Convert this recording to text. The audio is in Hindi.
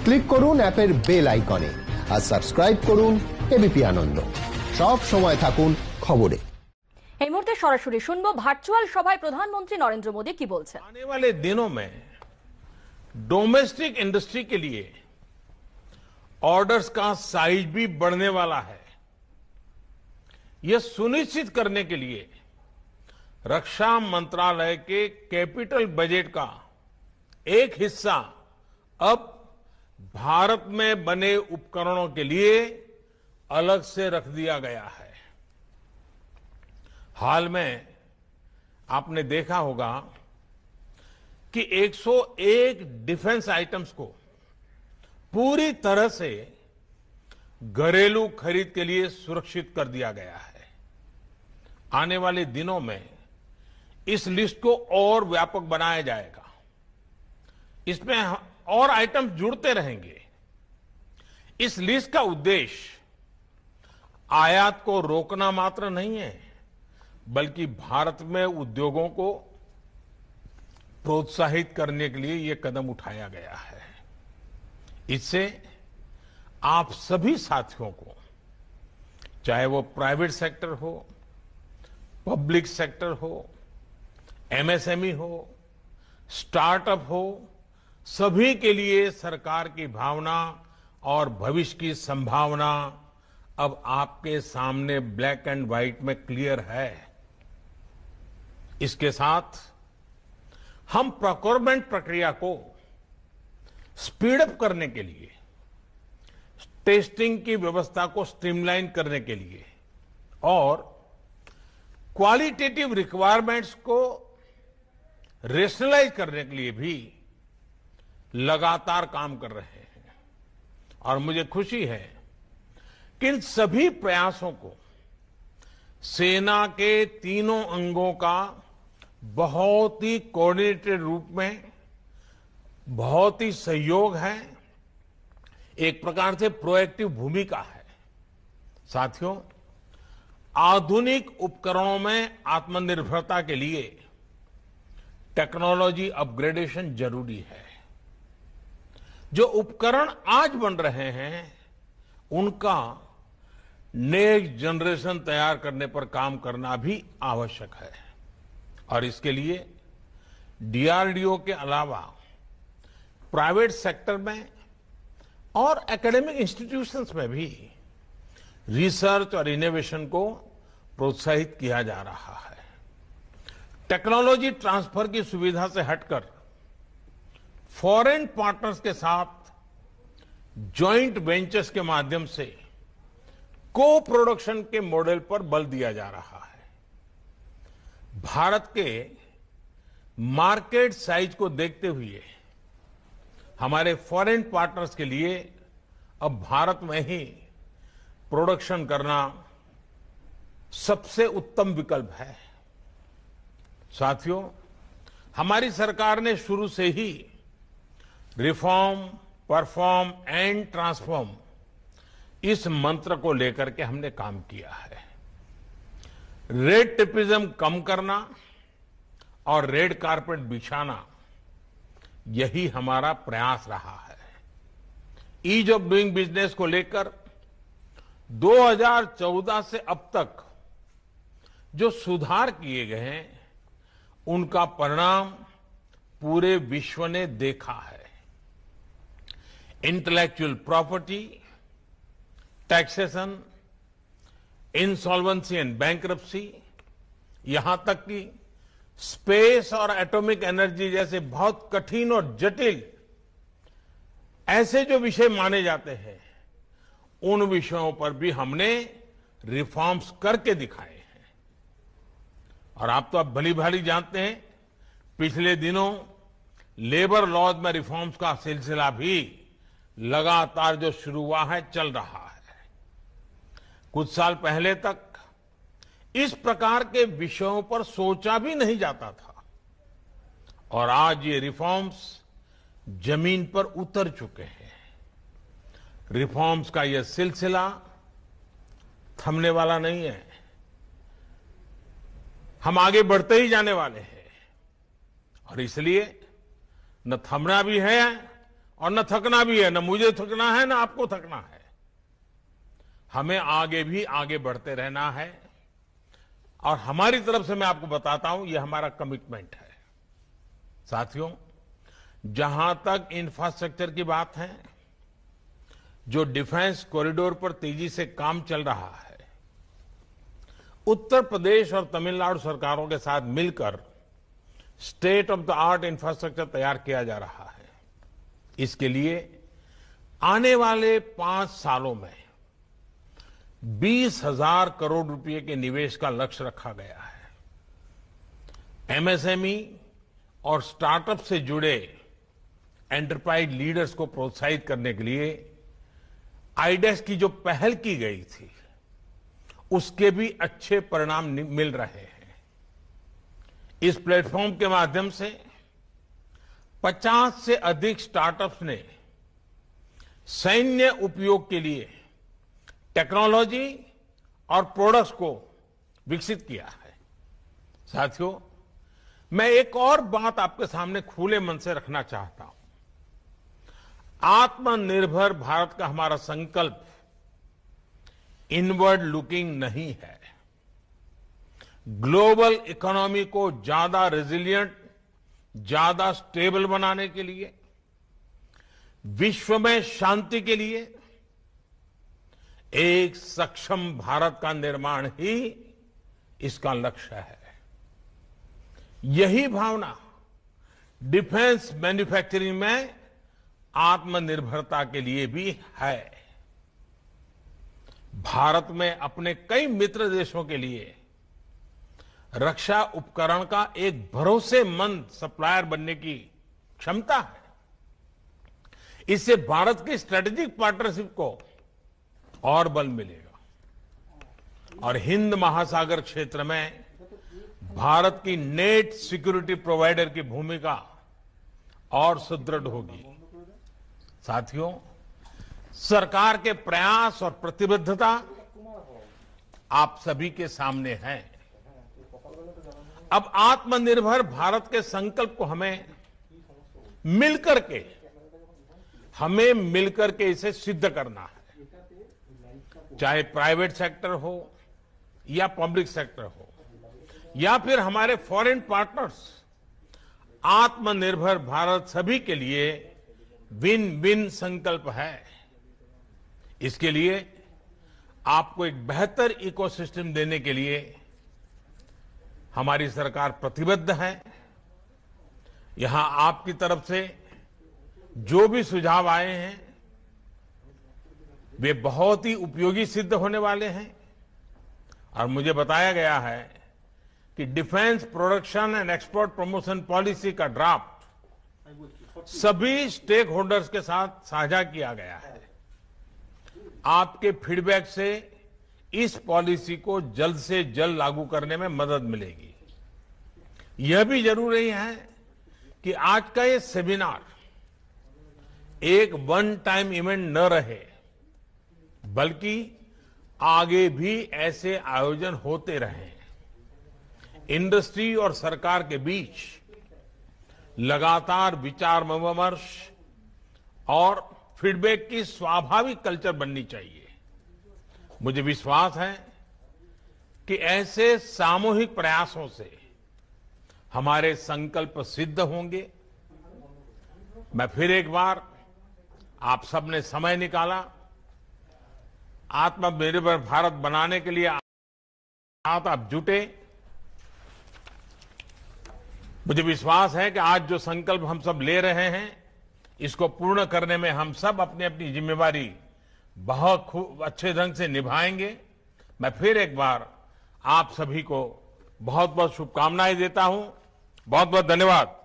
ক্লিক করুন অ্যাপের বেল আইকনে আর সাবস্ক্রাইব করুন এবিপি আনন্দ। সব সময় থাকুন খবরে। এই মুহূর্তে সরাসরি শুনবো ভার্চুয়াল সভায় প্রধানমন্ত্রী নরেন্দ্র মোদী কি বলছেন। आने वाले दिनों में डोमेस्टिक इंडस्ट्री के लिए ऑर्डर्स का साइज भी बढ़ने वाला है। यह सुनिश्चित करने के लिए रक्षा मंत्रालय के कैपिटल बजट का एक हिस्सा अब भारत में बने उपकरणों के लिए अलग से रख दिया गया है। हाल में आपने देखा होगा कि 101 डिफेंस आइटम्स को पूरी तरह से घरेलू खरीद के लिए सुरक्षित कर दिया गया है। आने वाले दिनों में इस लिस्ट को और व्यापक बनाया जाएगा। इसमें और आइटम्स जुड़ते रहेंगे। इस लिस्ट का उद्देश्य आयात को रोकना मात्र नहीं है, बल्कि भारत में उद्योगों को प्रोत्साहित करने के लिए यह कदम उठाया गया है। इससे आप सभी साथियों को, चाहे वो प्राइवेट सेक्टर हो, पब्लिक सेक्टर हो, एमएसएमई हो, स्टार्टअप हो, सभी के लिए सरकार की भावना और भविष्य की संभावना अब आपके सामने ब्लैक एंड व्हाइट में क्लियर है। इसके साथ हम प्रोक्योरमेंट प्रक्रिया को स्पीड अप करने के लिए, टेस्टिंग की व्यवस्था को स्ट्रीमलाइन करने के लिए और क्वालिटेटिव रिक्वायरमेंट्स को रेशनलाइज करने के लिए भी लगातार काम कर रहे हैं। और मुझे खुशी है कि इन सभी प्रयासों को सेना के तीनों अंगों का बहुत ही कोऑर्डिनेटेड रूप में बहुत ही सहयोग है, एक प्रकार से प्रोएक्टिव भूमिका है। साथियों, आधुनिक उपकरणों में आत्मनिर्भरता के लिए टेक्नोलॉजी अपग्रेडेशन जरूरी है। जो उपकरण आज बन रहे हैं उनका नेक्स्ट जनरेशन तैयार करने पर काम करना भी आवश्यक है। और इसके लिए डीआरडीओ के अलावा प्राइवेट सेक्टर में और एकेडमिक इंस्टीट्यूशंस में भी रिसर्च और इनोवेशन को प्रोत्साहित किया जा रहा है। टेक्नोलॉजी ट्रांसफर की सुविधा से हटकर फॉरेन पार्टनर्स के साथ जॉइंट वेंचर्स के माध्यम से को प्रोडक्शन के मॉडल पर बल दिया जा रहा है। भारत के मार्केट साइज को देखते हुए हमारे फॉरेन पार्टनर्स के लिए अब भारत में ही प्रोडक्शन करना सबसे उत्तम विकल्प है। साथियों, हमारी सरकार ने शुरू से ही रिफॉर्म, परफॉर्म एंड ट्रांसफॉर्म इस मंत्र को लेकर के हमने काम किया है। रेड टेपिज्म कम करना और रेड कारपेट बिछाना, यही हमारा प्रयास रहा है। ईज ऑफ डूइंग बिजनेस को लेकर 2014 से अब तक जो सुधार किए गए हैं उनका परिणाम पूरे विश्व ने देखा है। Intellectual property, taxation, insolvency and bankruptcy, यहां तक कि स्पेस और एटॉमिक एनर्जी जैसे बहुत कठिन और जटिल ऐसे जो विषय माने जाते हैं उन विषयों पर भी हमने रिफॉर्म्स करके दिखाए हैं। और आप तो अब भली भाली जानते हैं, पिछले दिनों लेबर लॉज में रिफॉर्म्स का सिलसिला भी लगातार जो शुरू हुआ है, चल रहा है। कुछ साल पहले तक इस प्रकार के विषयों पर सोचा भी नहीं जाता था और आज ये रिफॉर्म्स जमीन पर उतर चुके हैं। रिफॉर्म्स का यह सिलसिला थमने वाला नहीं है। हम आगे बढ़ते ही जाने वाले हैं और इसलिए न थमना भी है और न थकना भी है, न मुझे थकना है, न आपको थकना है। हमें आगे भी आगे बढ़ते रहना है और हमारी तरफ से मैं आपको बताता हूं, यह हमारा कमिटमेंट है। साथियों, जहां तक इंफ्रास्ट्रक्चर की बात है, जो डिफेंस कॉरिडोर पर तेजी से काम चल रहा है, उत्तर प्रदेश और तमिलनाडु सरकारों के साथ मिलकर state of the art infrastructure तैयार किया जा रहा है। इसके लिए आने वाले 5 सालों में 20,000 करोड़ रुपए के निवेश का लक्ष्य रखा गया है। एमएसएमई और स्टार्टअप से जुड़े एंटरप्राइज लीडर्स को प्रोत्साहित करने के लिए आईडेक्स की जो पहल की गई थी, उसके भी अच्छे परिणाम मिल रहे हैं। इस प्लेटफॉर्म के माध्यम से 50 से अधिक स्टार्टअप्स ने सैन्य उपयोग के लिए टेक्नोलॉजी और प्रोडक्ट्स को विकसित किया है। साथियों, मैं एक और बात आपके सामने खुले मन से रखना चाहता हूं। आत्मनिर्भर भारत का हमारा संकल्प इनवर्ड लुकिंग नहीं है। ग्लोबल इकोनॉमी को ज्यादा रेजिलिएंट, ज्यादा स्टेबल बनाने के लिए, विश्व में शांति के लिए एक सक्षम भारत का निर्माण ही इसका लक्ष्य है। यही भावना डिफेंस मैन्युफैक्चरिंग में आत्मनिर्भरता के लिए भी है। भारत में अपने कई मित्र देशों के लिए रक्षा उपकरण का एक भरोसेमंद सप्लायर बनने की क्षमता है। इससे भारत की स्ट्रेटेजिक पार्टनरशिप को और बल मिलेगा और हिंद महासागर क्षेत्र में भारत की नेट सिक्योरिटी प्रोवाइडर की भूमिका और सुदृढ़ होगी। साथियों, सरकार के प्रयास और प्रतिबद्धता आप सभी के सामने है। अब आत्मनिर्भर भारत के संकल्प को हमें मिलकर के इसे सिद्ध करना है। चाहे प्राइवेट सेक्टर हो या पब्लिक सेक्टर हो या फिर हमारे फॉरेन पार्टनर्स, आत्मनिर्भर भारत सभी के लिए विन विन संकल्प है। इसके लिए आपको एक बेहतर इकोसिस्टम देने के लिए हमारी सरकार प्रतिबद्ध है। यहां आपकी तरफ से जो भी सुझाव आए हैं वे बहुत ही उपयोगी सिद्ध होने वाले हैं और मुझे बताया गया है कि defence production and export promotion policy का ड्राफ्ट सभी स्टेक होल्डर्स के साथ साझा किया गया है। आपके फीडबैक से इस पॉलिसी को जल्द से जल्द लागू करने में मदद मिलेगी। यह भी जरूरी है कि आज का ये सेमिनार एक वन टाइम इवेंट न रहे, बल्कि आगे भी ऐसे आयोजन होते रहें। इंडस्ट्री और सरकार के बीच लगातार विचार विमर्श और फीडबैक की स्वाभाविक कल्चर बननी चाहिए। मुझे विश्वास है कि ऐसे सामूहिक प्रयासों से हमारे संकल्प सिद्ध होंगे। मैं फिर एक बार आप सबने समय निकाला, आत्मनिर्भर भारत बनाने के लिए आप जुटे। मुझे विश्वास है कि आज जो संकल्प हम सब ले रहे हैं, इसको पूर्ण करने में हम सब अपनी अपनी जिम्मेवारी बहुत खूब अच्छे ढंग से निभाएंगे। मैं फिर एक बार आप सभी को बहुत बहुत शुभकामनाएं देता हूं। बहुत बहुत धन्यवाद।